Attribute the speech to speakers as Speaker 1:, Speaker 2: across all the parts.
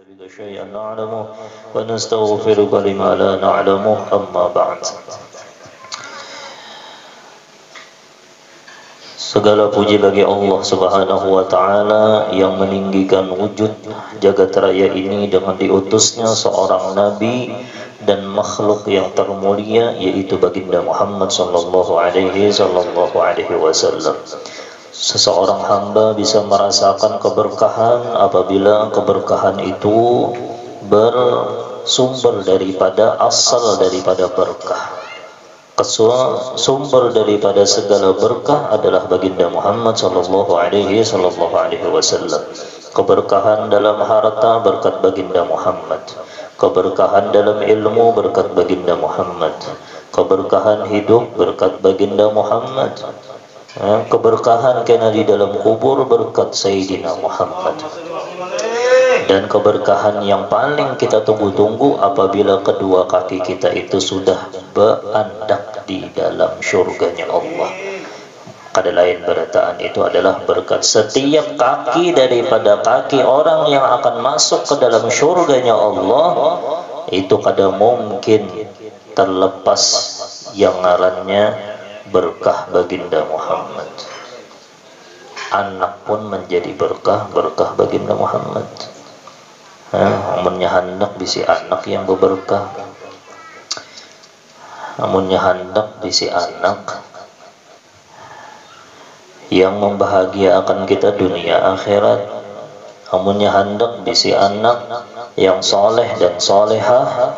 Speaker 1: نجد شيئا نعلمه ونستغفرك لما لا نعلمه أما بعد. Segala puji bagi Allah Subhanahu wa Ta'ala yang meninggikan wujud jagat raya ini dengan diutusnya seorang nabi dan makhluk yang termulia, yaitu baginda Muhammad sallallahu alaihi wasallam. Seseorang hamba bisa merasakan keberkahan apabila keberkahan itu bersumber daripada asal daripada berkah. Sumber daripada segala berkah adalah baginda Muhammad sallallahu alaihi wasallam. Keberkahan dalam harta berkat baginda Muhammad. Keberkahan dalam ilmu berkat baginda Muhammad. Keberkahan hidup berkat baginda Muhammad. Keberkahan kena di dalam kubur berkat Sayyidina Muhammad. Dan keberkahan yang paling kita tunggu-tunggu apabila kedua kaki kita itu sudah berandak di dalam syurganya Allah. Kada lain berataan itu adalah berkat setiap kaki daripada kaki orang yang akan masuk ke dalam syurganya Allah, itu kada mungkin terlepas yang ngarannya berkah baginda Muhammad. Anak pun menjadi berkah baginda Muhammad. Amunnya hendak bisi anak yang berberkah, amunnya hendak bisi anak yang membahagiakan kita dunia akhirat, amunnya hendak bisi anak yang soleh dan solehah,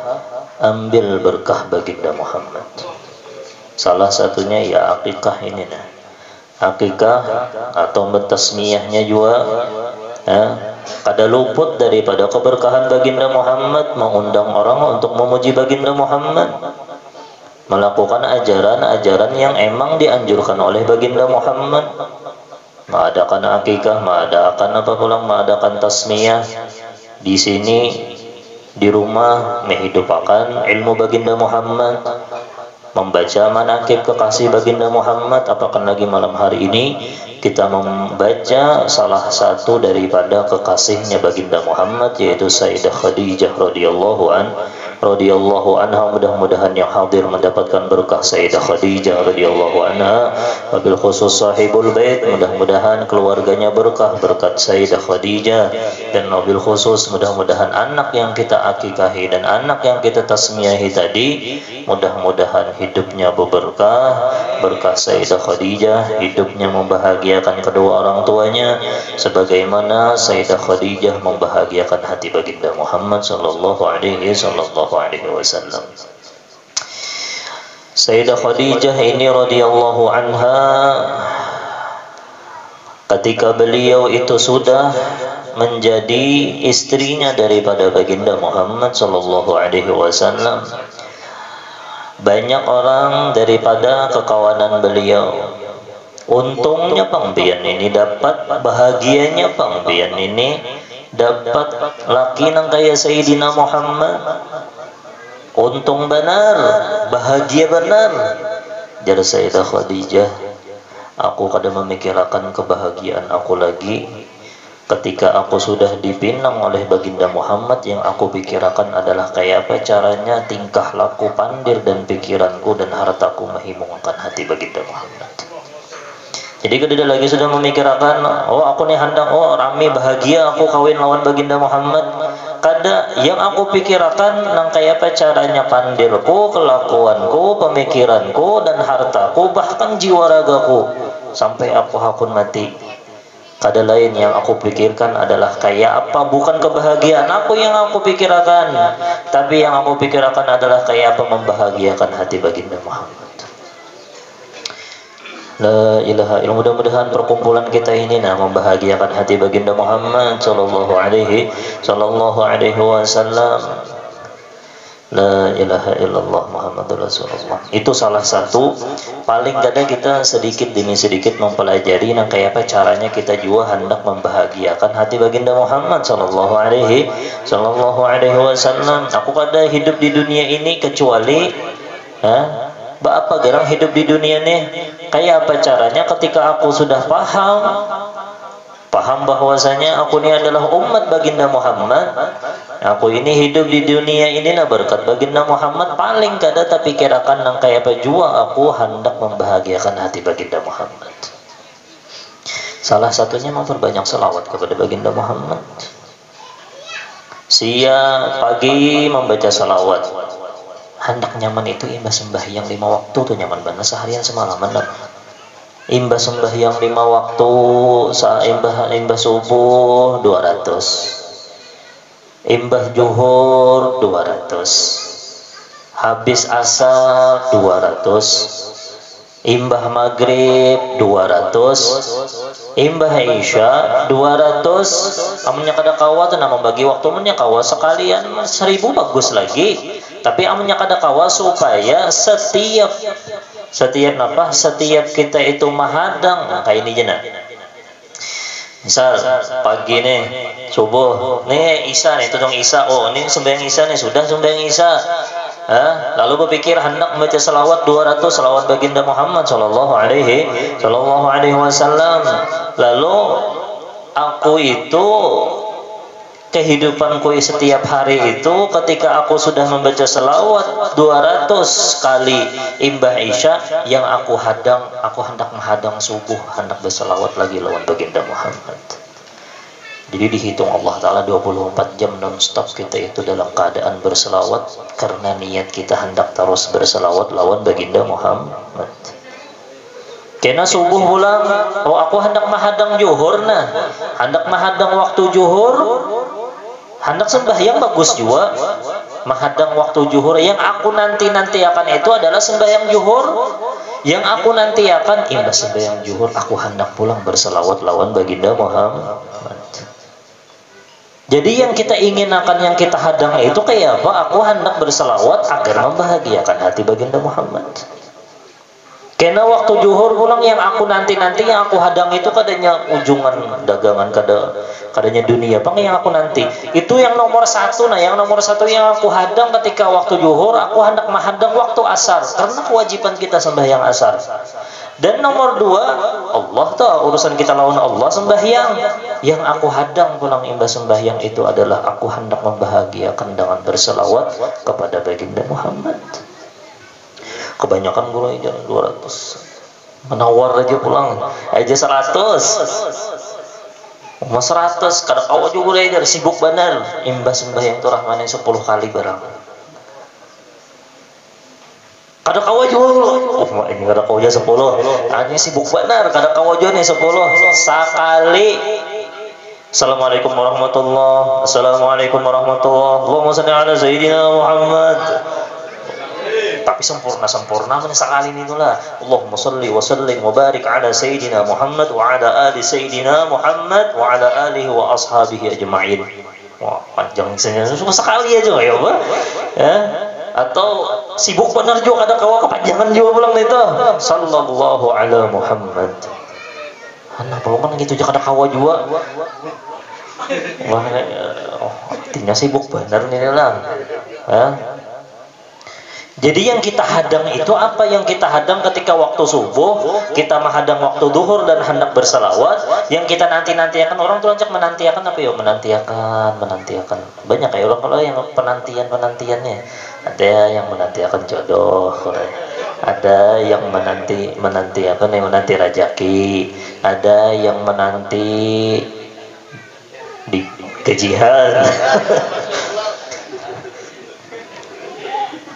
Speaker 1: ambil berkah baginda Muhammad. Salah satunya ya akikah ini nah. Akikah atau bertasmiyahnya juga kada luput daripada keberkahan baginda Muhammad, mengundang orang untuk memuji baginda Muhammad, melakukan ajaran-ajaran yang emang dianjurkan oleh baginda Muhammad, mengadakan akikah, mengadakan apa pulang, mengadakan tasmiyah di sini di rumah, menghidupkan ilmu baginda Muhammad, membaca manakib kekasih baginda Muhammad. Apakah lagi malam hari ini kita membaca salah satu daripada kekasihnya baginda Muhammad, yaitu Sayyidah Khadijah radhiyallahu anha. Mudah-mudahan yang hadir mendapatkan berkah Sayyidah Khadijah radhiyallahu anha, wabil khusus sahibul bait, mudah-mudahan keluarganya berkah berkat Sayyidah Khadijah, dan wabil khusus mudah-mudahan anak yang kita akikahi dan anak yang kita tasmiyahi tadi mudah-mudahan hidupnya berberkah berkah Sayyidah Khadijah, hidupnya membahagiakan kedua orang tuanya sebagaimana Sayyidah Khadijah membahagiakan hati baginda Muhammad sallallahu alaihi wasallam. Sayyidah Khadijah ini radhiyallahu anha, ketika beliau itu sudah menjadi istrinya daripada baginda Muhammad sallallahu alaihi wasallam, banyak orang daripada kekawanan beliau untungnya pangbian ini dapat, bahagianya pangbian ini dapat laki nang kaya Sayyidina Muhammad. Untung benar, bahagia benar. Jar Sayyidah Khadijah, aku kada memikirkan kebahagiaan aku lagi ketika aku sudah dipinang oleh baginda Muhammad. Yang aku pikirkan adalah kayak apa caranya tingkah laku pandir dan pikiranku dan hartaku menghimungkan hati baginda Muhammad. Jadi kada lagi sudah memikirkan, oh aku nih hendak, oh rame bahagia aku kawin lawan baginda Muhammad. Kada, yang aku pikirkan nang kayak apa caranya pandirku, kelakuanku, pemikiranku dan hartaku, bahkan jiwa ragaku sampai aku hakun mati. Kada lain yang aku pikirkan adalah kayak apa, bukan kebahagiaan aku yang aku pikirkan, tapi yang aku pikirkan adalah kayak apa membahagiakan hati baginda Muhammad. La ilaha illallah. Mudah-mudahan perkumpulan kita ini membahagiakan hati baginda Muhammad sallallahu alaihi wasallam. La ilaha illallah Muhammadur Rasulullah. Itu salah satu, paling kadang kita sedikit demi sedikit mempelajari kayak apa caranya kita juga hendak membahagiakan hati baginda Muhammad sallallahu alaihi wasallam. Aku kada hidup di dunia ini kecuali apa gerang hidup di dunia nih, kayak apa caranya ketika aku sudah paham bahwasanya aku ini adalah umat baginda Muhammad, Aku ini hidup di dunia inilah berkat baginda Muhammad, paling kada tak pikirakan nang kaya apa jua aku hendak membahagiakan hati baginda Muhammad. Salah satunya memperbanyak selawat kepada baginda Muhammad. Siang pagi membaca salawat. Hendak nyaman itu imbas sembahyang 5 waktu tuh nyaman banget seharian semalaman dah. Imbas sembahyang 5 waktu, imbas subuh 200. Imbas zuhur 200. Habis asar 200. Imbah maghrib 200. Imbah isya 200. Amunnya kada kawa tuh nama bagi waktu munnya kawa sekalian 1000 bagus lagi. Tapi amunnya kada kawa supaya setiap kita itu mahadang. Nah, kayak ini jena. Misal pagi nih subuh nih isya nih tudung isya, oh ini sembahyang isya nih, sudah sembahyang isya. Lalu berpikir hendak membaca selawat 200 selawat baginda Muhammad sallallahu alaihi wasallam. Lalu aku itu kehidupanku setiap hari itu ketika aku sudah membaca selawat 200 kali imbah isya, yang aku hendak menghadang subuh, hendak berselawat lagi lawan baginda Muhammad. Jadi dihitung Allah Ta'ala 24 jam non-stop kita itu dalam keadaan berselawat, karena niat kita hendak terus berselawat lawan baginda Muhammad. Kena subuh pulang, oh aku hendak menghadang zuhur nah, hendak menghadang waktu zuhur, hendak sembahyang bagus juga menghadang waktu zuhur. Yang aku nanti akan itu adalah sembahyang zuhur. Yang aku nanti akan imbas sembahyang zuhur aku hendak pulang berselawat lawan baginda Muhammad. Jadi yang kita ingin akan yang kita hadang itu kayak apa? Aku hendak berselawat agar membahagiakan hati baginda Muhammad. Karena waktu zuhur pulang yang aku nanti yang aku hadang itu kadanya ujungan dagangan, kadanya dunia bang yang aku nanti itu yang nomor satu. Nah yang nomor satu yang aku hadang ketika waktu zuhur, aku hendak menghadang waktu asar karena kewajiban kita sembahyang asar. Dan nomor 2, Allah tahu urusan kita lawan Allah sembahyang. Yang aku hadang pulang imbas sembahyang itu adalah aku hendak membahagiakan dengan berselawat kepada baginda Muhammad. Kebanyakan guru aja 200, menawar aja pulang aja 100, mau 100 kadang kau juga aja sibuk benar imbas sembahyang itu rahmane 10 kali barang. Kada kawa juga, ini kada kawa aja 10, hanya sibuk benar, kada kawa aja nih 10 sekali. Assalamualaikum warahmatullahi Allahumma shalli ala sayyidina Muhammad. Tapi sempurna sekali ini itulah. Allahumma shalli wa sallim wa barik ala sayyidina Muhammad wa ala ali sayyidina Muhammad wa ala alihi wa ashabihi ajma'in. Wah, panjang sekali aja ya, Pak. Ya. Atau sibuk benar juga ada kawa kepanjangan juga pulang itu. Sallallahu ala Muhammad. Anak belum kan gitu aja ada kawa juga. Wah, artinya sibuk benar nih lang. Jadi yang kita hadang itu apa? Yang kita hadang ketika waktu subuh, kita menghadang waktu duhur dan hendak bersalawat. Yang kita nanti-nantiakan, orang tuh ajak menantiakan apa ya? Menantiakan. Banyak kayak orang kalau yang penantiannya. Ada yang menantiakan jodoh, ada yang menantiakan yang menanti rajaki, ada yang menanti di gajian.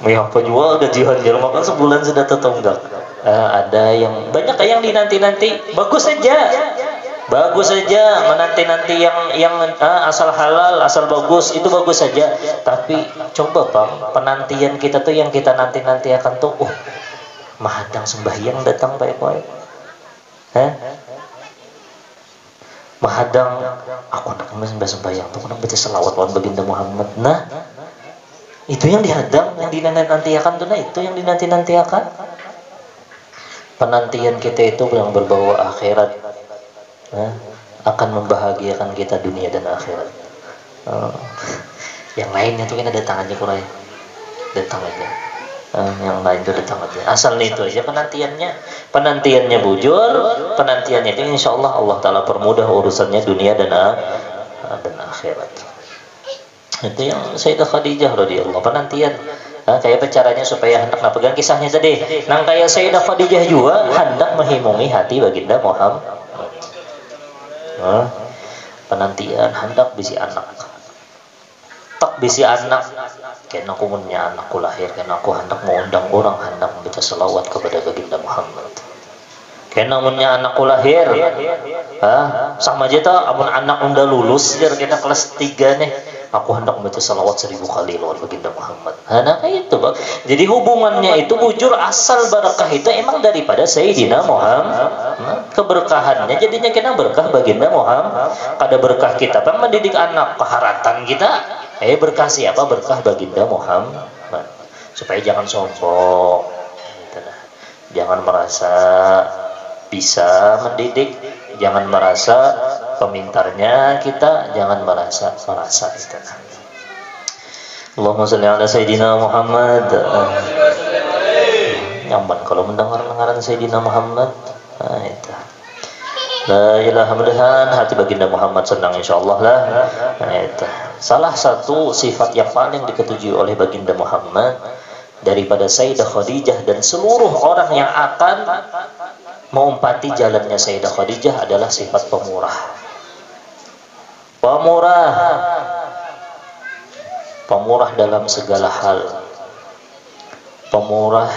Speaker 1: Ya apa juga gajian jalan makan sebulan sudah tertunggak. Ada yang banyak yang dinanti bagus saja menanti yang asal halal asal bagus itu bagus saja. Tapi coba Bang, penantian kita tuh yang kita nanti akan tuh mahadang sembahyang datang baik-baik. Mahadang aku nak sembahyang tuh nak baca selawat lawan baginda Muhammad. Nah itu yang dihadang, yang dinanti-nantiakan tuh, nah itu yang dinanti-nantiakan. Penantian kita itu yang berbau akhirat, akan membahagiakan kita dunia dan akhirat. Yang lainnya tuh kita datang aja kurang, datang aja. Yang lain tuh datang aja. Asal itu aja penantiannya bujur, penantiannya itu insya Allah Allah Taala permudah urusannya dunia dan akhirat. Itu yang Sayyidah Khadijah radhiyallahu penantian. Kayak caranya supaya hendak pegang kisahnya tadi. Nang kayak Sayyidah Khadijah juga hendak menghimungi hati baginda Muhammad. Penantian hendak bisi anak. Tak bisi anak. Karena aku punya anakku lahir, karena aku hendak mengundang orang hendak membaca selawat kepada baginda Muhammad. Karena punya anakku lahir, sama aja tuh, amun anak udah lulus, kena kelas 3 nih, aku hendak membaca salawat 1000 kali lewat baginda Muhammad. Nah kayak itu bang. Jadi hubungannya itu bujur asal barakah itu emang daripada Sayyidina Muhammad. Keberkahannya jadinya kena berkah baginda Muhammad. Kada berkah kita bang mendidik anak, keharatan kita, berkah siapa? Berkah baginda Muhammad. Supaya jangan sombong, gitu nah. Jangan merasa bisa mendidik, jangan merasa pemintarnya kita, jangan merasa itu. Allahumma sholli ala Sayyidina Muhammad. Nyaman kalau mendengar Sayyidina Muhammad. Itu. La ilaha illallah, hati baginda Muhammad senang insyaallah lah. Itu. Salah satu sifat yang paling diketujui oleh baginda Muhammad daripada Sayyidah Khadijah dan seluruh orang yang akan mengumpati jalannya Sayyidah Khadijah adalah sifat pemurah. Pemurah dalam segala hal. Pemurah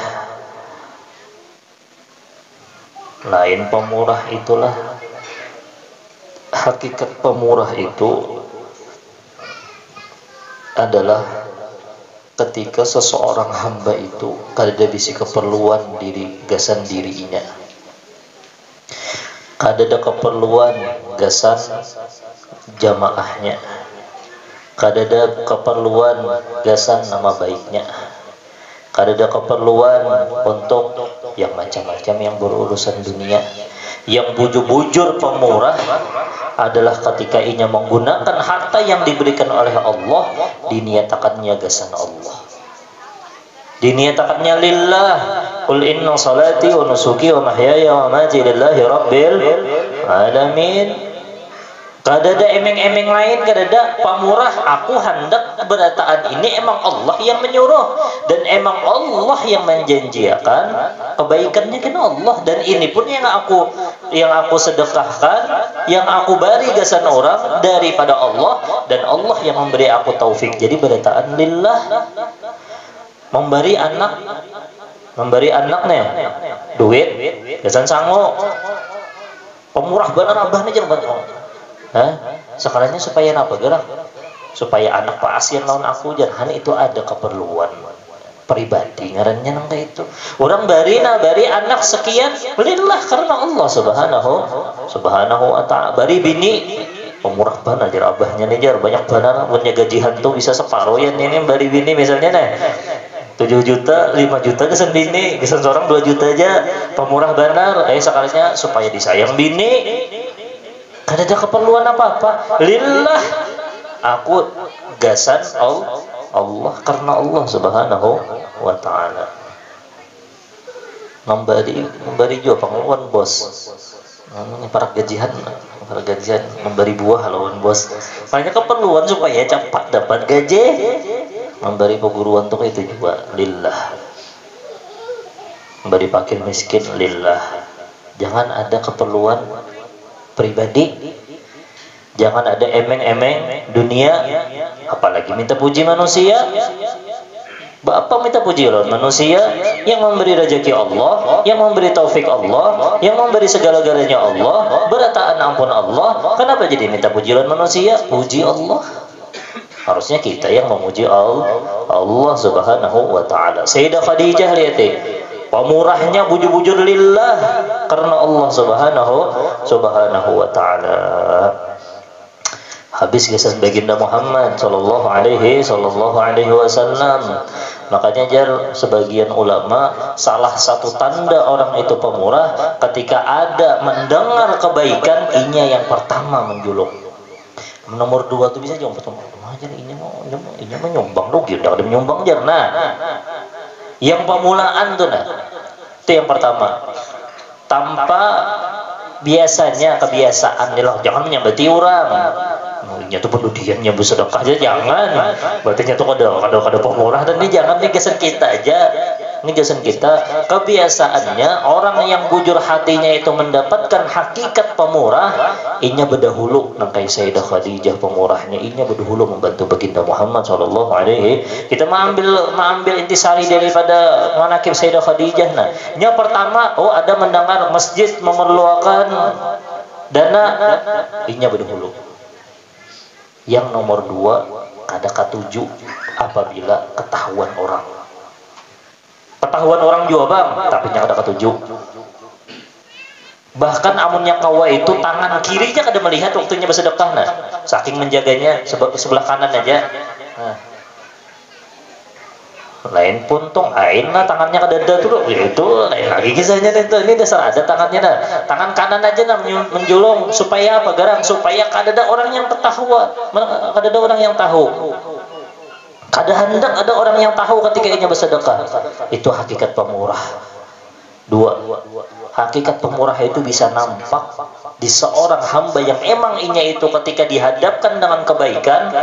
Speaker 1: lain, pemurah itulah hakikat pemurah itu adalah ketika seseorang hamba itu kada bisi keperluan diri gasan dirinya, kada ada keperluan gasan jamaahnya, kada ada keperluan gasan nama baiknya, kada ada keperluan untuk yang macam-macam yang berurusan dunia. Yang bujur-bujur pemurah adalah ketika ia menggunakan harta yang diberikan oleh Allah, diniatakannya gasan Allah, diniatakannya lillah. Qul inna salati wa nusuki wa mahyaya wa mamati lillahi rabbil alamin. Kada ada emeng-emeng lain, kada ada pamurah. Aku hendak berataan ini emang Allah yang menyuruh dan emang Allah yang menjanjikan kebaikannya kena Allah, dan ini pun yang aku sedekahkan, yang aku beri gasan orang daripada Allah, dan Allah yang memberi aku taufik. Jadi berataan lillah. Memberi anaknya duit gasan sango, pemurah benar abahnya jangan sekalanya supaya apa gerak, supaya anak pasien lawan aku jangan itu ada keperluan pribadi ngarannya nang kayak itu. Orang bari anak sekian lillah karena Allah subhanahu wa ta'ala. Bari bini pemurah banget jar abahnya nih jar banyak banget punya gaji hantu bisa separuh ya ini bari bini misalnya nih 7 juta, 5 juta kesan bini, kesan seorang 2 juta aja pemurah benar. Sekalinya supaya disayang bini. Kada ada keperluan apa-apa. Lillah. Aku gasan Allah karena Allah subhanahu wa ta'ala. Memberi juga pengeluaran bos. Para gajian memberi buah lawan bos. Banyak keperluan supaya cepat dapat gaji. Memberi perguruan untuk itu juga lillah. Memberi fakir miskin lillah. Jangan ada keperluan pribadi, jangan ada emeng-emeng dunia, apalagi minta puji manusia. Bapak minta puji oleh manusia yang memberi rezeki Allah, yang memberi taufik Allah, yang memberi segala-galanya Allah, berataan ampun Allah. Kenapa jadi minta puji oleh manusia? Puji Allah. Harusnya kita yang memuji Allah subhanahu wa ta'ala. Sayyidah Khadijah lihat pemurahnya bujur-bujur lillah karena Allah subhanahu wa ta'ala. Habis kisah baginda Muhammad sallallahu alaihi wasallam. Makanya jar sebagian ulama salah satu tanda orang itu pemurah ketika ada mendengar kebaikan inya yang pertama menjuluk. Nomor 2 tuh bisa jawab pertama aja ini mau nyumbang rugi udah ada menyumbang jar. Nah, yang pemulaan tuh itu yang pertama. Tanpa biasanya kebiasaan nih loh, jangan menyambati orang. Inya tuh pendudiannya bersedekah aja jangan. Berarti nya tuh kada pemurah dan ini jangan nih gesan kita aja. Ini gesan kita kebiasaannya orang yang bujur hatinya itu mendapatkan hakikat pemurah, inya berdahulu nangkai Sayyidah Khadijah pemurahnya, inya berdahulu membantu baginda Muhammad sallallahu alaihi. Kita mengambil intisari daripada manakib Sayyidah Khadijah. Nah, yang pertama, ada mendengar masjid memerlukan dana, inya berdahulu. Yang nomor 2, kada katuju apabila ketahuan orang. Ketahuan orang juga bang, tapi nya kada katuju. Bahkan amunnya kawa itu tangan kirinya kada melihat waktunya bersedekah, nah saking menjaganya sebelah kanan aja. Nah, lain pun tong lain lah tangannya kada ada tuh, itu lain lagi kisahnya itu. Ini dasar ada tangannya, nah tangan kanan aja nah menjulung supaya apa garang, supaya kada ada orang yang ketahuan, kada ada orang yang tahu. Kada hendak ada orang yang tahu ketika inya bersedekah. Itu hakikat pemurah. 2, hakikat pemurah itu bisa nampak di seorang hamba yang emang inya itu ketika dihadapkan dengan kebaikan.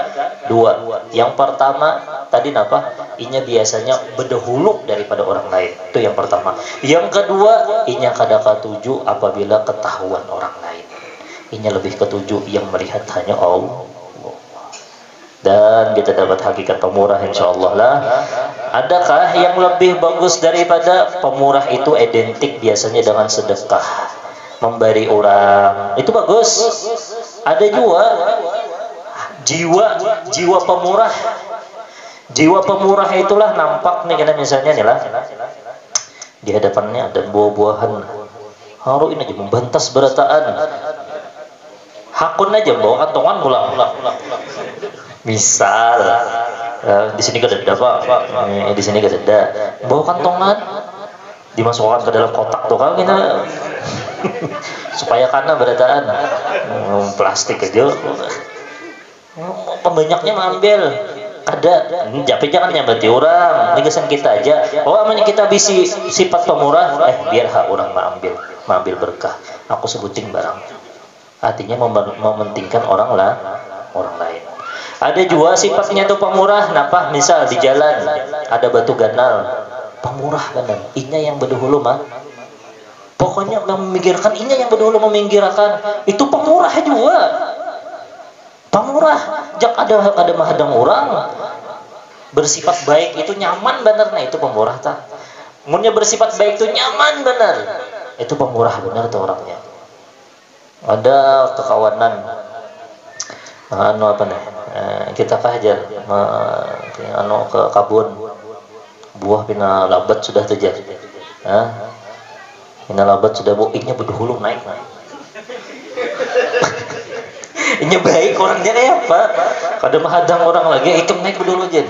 Speaker 1: 2, yang pertama tadi napa? Inya biasanya berdahulu daripada orang lain. Itu yang pertama. Yang kedua, inya kada katuju apabila ketahuan orang lain. Inya lebih ketuju yang melihat hanya Allah. Dan kita dapat hakikat pemurah insyaallah lah. Adakah yang lebih bagus daripada pemurah itu identik biasanya dengan sedekah, memberi orang, itu bagus. Ada juga jiwa pemurah. Jiwa pemurah itulah nampak nih, karena misalnya nih lah di hadapannya ada buah-buahan, haru ini aja membantas berataan, hakun aja bawa kantongan pulang. Misal di sini gak ada apa, di sini gak ada, bawa kantongan dimasukkan ke dalam kotak tuh kan kita supaya karena berataan plastik aja, pembanyaknya mengambil ada, tapi jangan nyambati orang, ini kesan kita aja. Namanya kita bisi sifat pemurah, biar orang mengambil berkah, aku sebutin barang, artinya mementingkan orang lain. Ada juga sifatnya tuh pemurah, napa? Misal di jalan ada batu ganal, pemurah benar. Inya yang berdahulu mah. Pokoknya memikirkan inya yang berdahulu meminggirkan. Itu pemurah juga. Pemurah, jak ada mahadang orang. Bersifat baik itu nyaman benar, nah itu pemurah tak. Munnya bersifat baik itu nyaman benar. Itu pemurah benar tuh orangnya. Ada kekawanan. Apa nih? Kita kajar ke kabun buah pina labat sudah terjadi, pina labat sudah inya berdahulu naik, inya baik orangnya kayak apa, kada menghadang orang lagi, ikem naik berdahulu aja,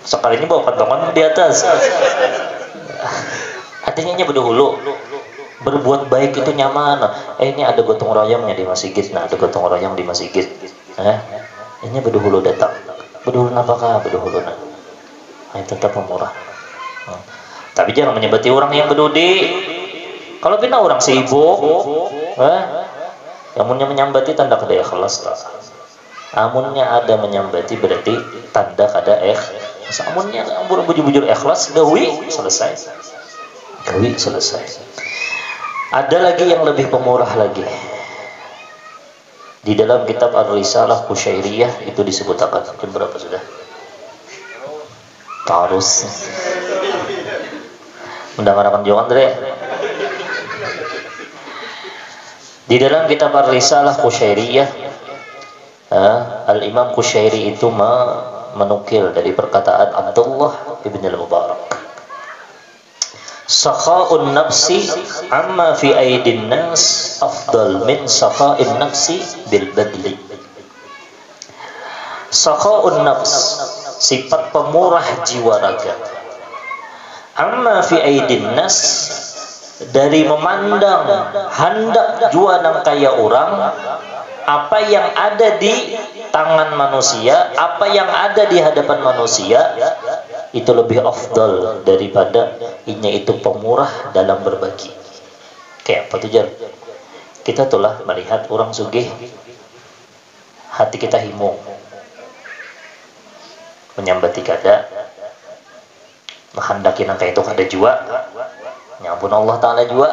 Speaker 1: sekalinya bawa kantongan di atas, artinya inya berdahulu. Berbuat baik itu nyaman. Ini ada gotong royongnya di masjid. Nah, ada gotong royong di masjid. Ini berdahulu datang. Berdahulu apakah? Berdahulu nah. Itu tetap pemurah. Tapi jangan menyebati orang yang berdudi. Kalau pina orang sibuk, yang punya menyambati tanda kada ikhlas. Amunnya ada menyambati berarti tanda kada ikhlas. Amunnya bujur-bujur ikhlas, gawi selesai. Gawi selesai. Ada lagi yang lebih pemurah lagi. Di dalam kitab Ar-Risalah Qusyairiyah itu disebutkan. Mungkin berapa sudah? Tarus. Mendengarkan jawaban Andre. Di dalam kitab Ar-Risalah Qusyairiyah, Al-Imam Qusyairi itu menukil dari perkataan Abdullah ibn al-Mubarak. Sakha'un nafsi amma fi aidin nas afdal min sakha'in nafsi bil badli. Sakha'un nafs, sifat pemurah jiwa raga. Amma fi aidin nas, dari memandang hendak jua nang kaya orang, apa yang ada di tangan manusia, apa yang ada di hadapan manusia, itu lebih afdal daripada inya itu pemurah dalam berbagi. Kayak apa tuh Jar? Kita telah melihat orang sugih hati kita himung menyambati kada, menghendaki nangka itu kada jua, nyampun Allah Ta'ala jua.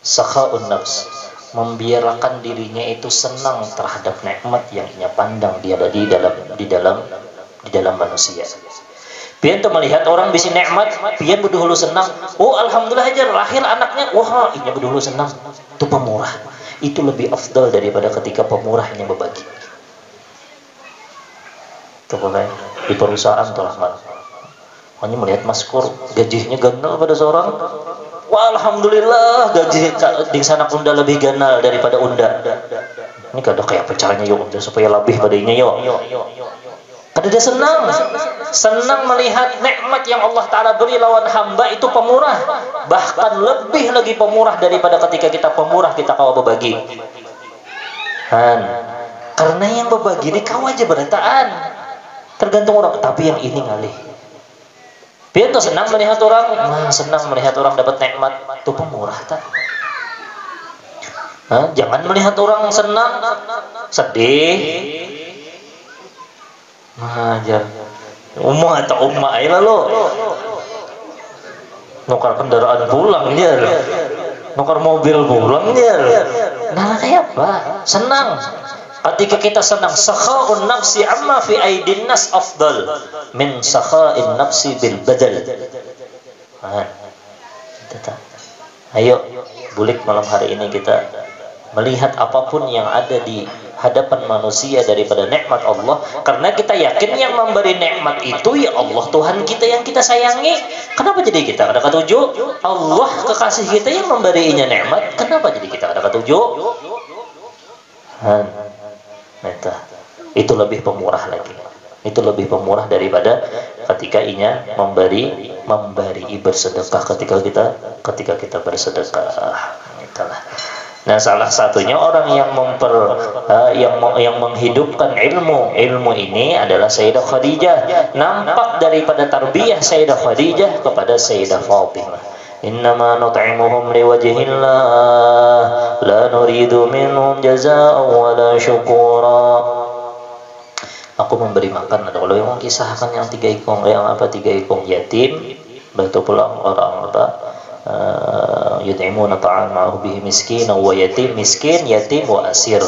Speaker 1: Sakhaun nafs, membiarkan dirinya itu senang terhadap nikmat yang ia pandang dia di dalam manusia. Pian tuh melihat orang bisi nikmat, pian berdahulu senang. Oh alhamdulillah aja lahir anaknya, wah ini berdahulu senang. Itu pemurah. Itu lebih afdal daripada ketika pemurahnya berbagi. Itu boleh di perusahaan tuh Rahman. Hanya melihat maskur gajinya ganal pada seorang. Wah alhamdulillah gaji di sana unda lebih ganal daripada unda. Ini kada kayak pecahnya yuk unda supaya lebih padanya yuk. Kada dia senang melihat nikmat yang Allah Ta'ala beri lawan hamba itu pemurah. Bahkan lebih lagi pemurah daripada ketika kita pemurah kita kau berbagi. Karena yang berbagi ini kau aja berataan. Tergantung orang, tapi yang ini ngalih. Biar tuh senang melihat orang dapat nikmat itu pemurah tak? Jangan melihat orang senang, sedih. Majar umah atau umah aja lo nukar kendaraan pulang dia, nukar mobil pulang dia. Nah kayak apa? Senang. Ketika kita senang, sakhaun nafsi amma fi aidin nas afdal min sakhain nafsi bil badal. Ayo bulik malam hari ini kita melihat apapun yang ada di hadapan manusia daripada nikmat Allah, karena kita yakin yang memberi nikmat itu ya Allah Tuhan kita yang kita sayangi. Kenapa jadi kita ada ketujuh? Allah kekasih kita yang memberinya nikmat, kenapa jadi kita ada ketujuh? Itu lebih pemurah lagi. Itu lebih pemurah daripada ketika inya memberi bersedekah ketika kita bersedekah. Itulah. Nah, salah satunya orang yang yang menghidupkan ilmu ini adalah Sayyidah Khadijah. Nampak daripada tarbiyah Sayyidah Khadijah kepada Sayyidah Fatimah. Innama nut'imuhum liwajhillah la nuridu minhum jazaa'an wala syukura. Aku memberi makan, ada kalau yang mengisahkan yang tiga ekong yatim, betul pulang orang yut'imuna ta'amahu bihi miskin wa yatim, miskin, yatim wa asir.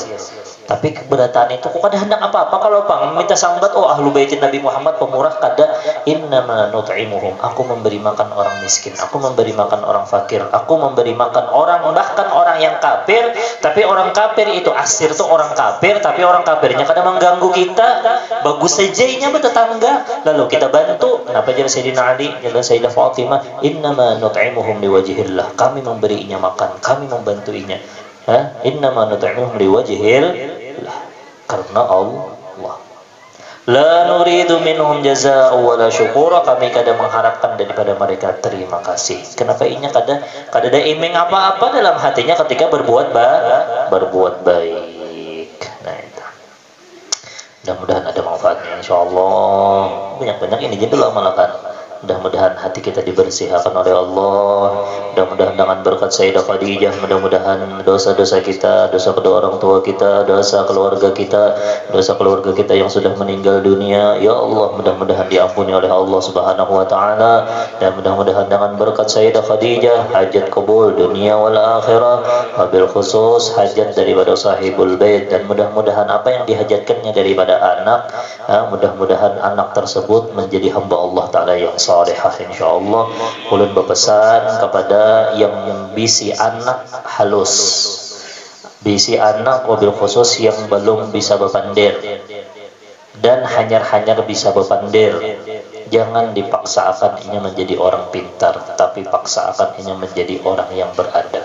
Speaker 1: Tapi keberatan itu kok kada hendak apa-apa kalau pang minta sambat ahlu baitin Nabi Muhammad pemurah kada. Innama nut'imuhum, aku memberi makan orang miskin, aku memberi makan orang fakir, aku memberi makan orang, bahkan orang yang kafir. Tapi orang kafir itu asir tuh orang kafir, tapi orang kafirnya kada mengganggu kita, bagus saja inya bertetangga, lalu kita bantu. Kenapa jadi Sayyidina Ali, jadi Sayyidah Fatimah, innama nut'imuhum liwajhillah, kami memberinya makan, kami membantuinya. Innama nut'imuhum liwajhillah, karena Allah. La nuridu minhum jazaa'an wala syukura, kami kada mengharapkan daripada mereka terima kasih. Kenapa inya kada ada iming apa-apa dalam hatinya ketika berbuat baik. Nah itu. Mudah-mudahan ada manfaatnya insyaallah. Banyak-banyak ini jadilah malakan. Mudah-mudahan hati kita dibersihkan oleh Allah. Mudah-mudahan dengan berkat Sayyidah Khadijah, mudah-mudahan dosa-dosa kita, dosa kedua orang tua kita, dosa keluarga kita yang sudah meninggal dunia, ya Allah, mudah-mudahan diampuni oleh Allah Subhanahu wa taala. Dan mudah-mudahan dengan berkat Sayyidah Khadijah, hajat kabul dunia wal akhirah, wabil khusus hajat daripada sahibul bait. Dan mudah-mudahan apa yang dihajatkannya daripada anak, mudah-mudahan anak tersebut menjadi hamba Allah taala yang salihah insyaallah. Ulun berpesan kepada yang bisi anak halus, bisi anak wabil khusus yang belum bisa berpandir dan hanyar-hanyar bisa berpandir, jangan dipaksakan ini menjadi orang pintar, tapi paksakan ini menjadi orang yang beradab.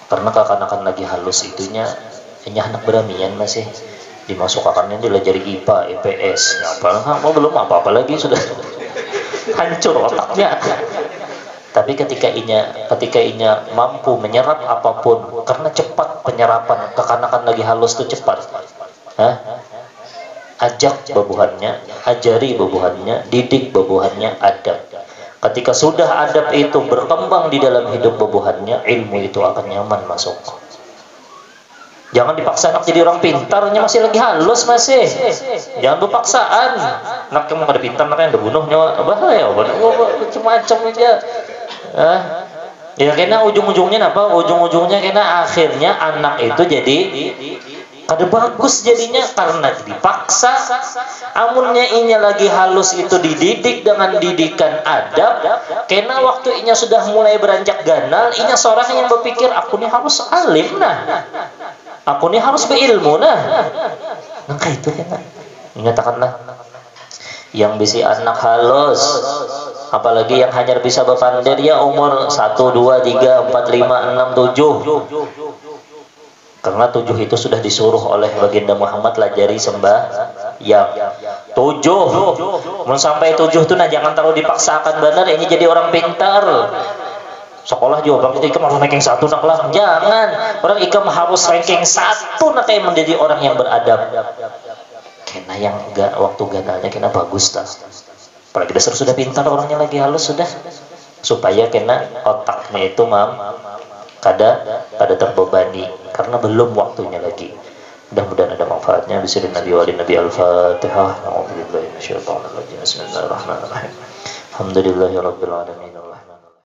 Speaker 1: Karena kakak-kakak lagi halus itunya, ini anak beramian masih dimasukkannya dilajari IPA, IPS, belum apa-apa lagi sudah hancur otaknya. Tapi ketika inya mampu menyerap apapun, karena cepat penyerapan, kekanakan lagi halus itu cepat. Ajak babuhannya, ajari babuhannya, didik babuhannya adab. Ketika sudah adab itu berkembang di dalam hidup babuhannya, ilmu itu akan nyaman masuk. Jangan dipaksa anak jadi orang pintarnya masih lagi halus masih. Jangan berpaksaan. Anak kamu ada pintar, anaknya ada bunuhnya bahaya, macam-macam aja. Ya kena ujung-ujungnya apa? Ujung-ujungnya kena akhirnya anak itu jadi kada bagus jadinya karena dipaksa. Amunnya inya lagi halus itu dididik dengan didikan adab, kena waktu inya sudah mulai beranjak ganal, inya seorang yang berpikir aku nih harus alim nah, aku nih harus berilmu nah. Nah kayak itu kena. Menyatakanlah yang bisi anak halus, apalagi yang hanya bisa berpandir ya umur 1, 2, 3, 4, 5, 6, 7. Karena 7 itu sudah disuruh oleh baginda Muhammad lajari sembahyang. 7. Mau sampai 7 tuh nah jangan terlalu dipaksakan benar ini jadi orang pintar. Sekolah juga bang ikam harus ranking 1 nak lah. Jangan. Orang ikam harus ranking 1 nak kayak menjadi orang yang beradab. Kena yang enggak waktu ganalnya kena bagus tak. Apalagi dasar sudah pintar orangnya lagi halus sudah. Supaya kena otaknya itu kada terbebani karena belum waktunya lagi. Mudah-mudahan ada manfaatnya. Bismillahirrahmanirrahim. Nabi Al-Fatihah. A'udzubillahi minasyaitonir rajim. Bismillahirrahmanirrahim. Alhamdulillahirabbil alamin.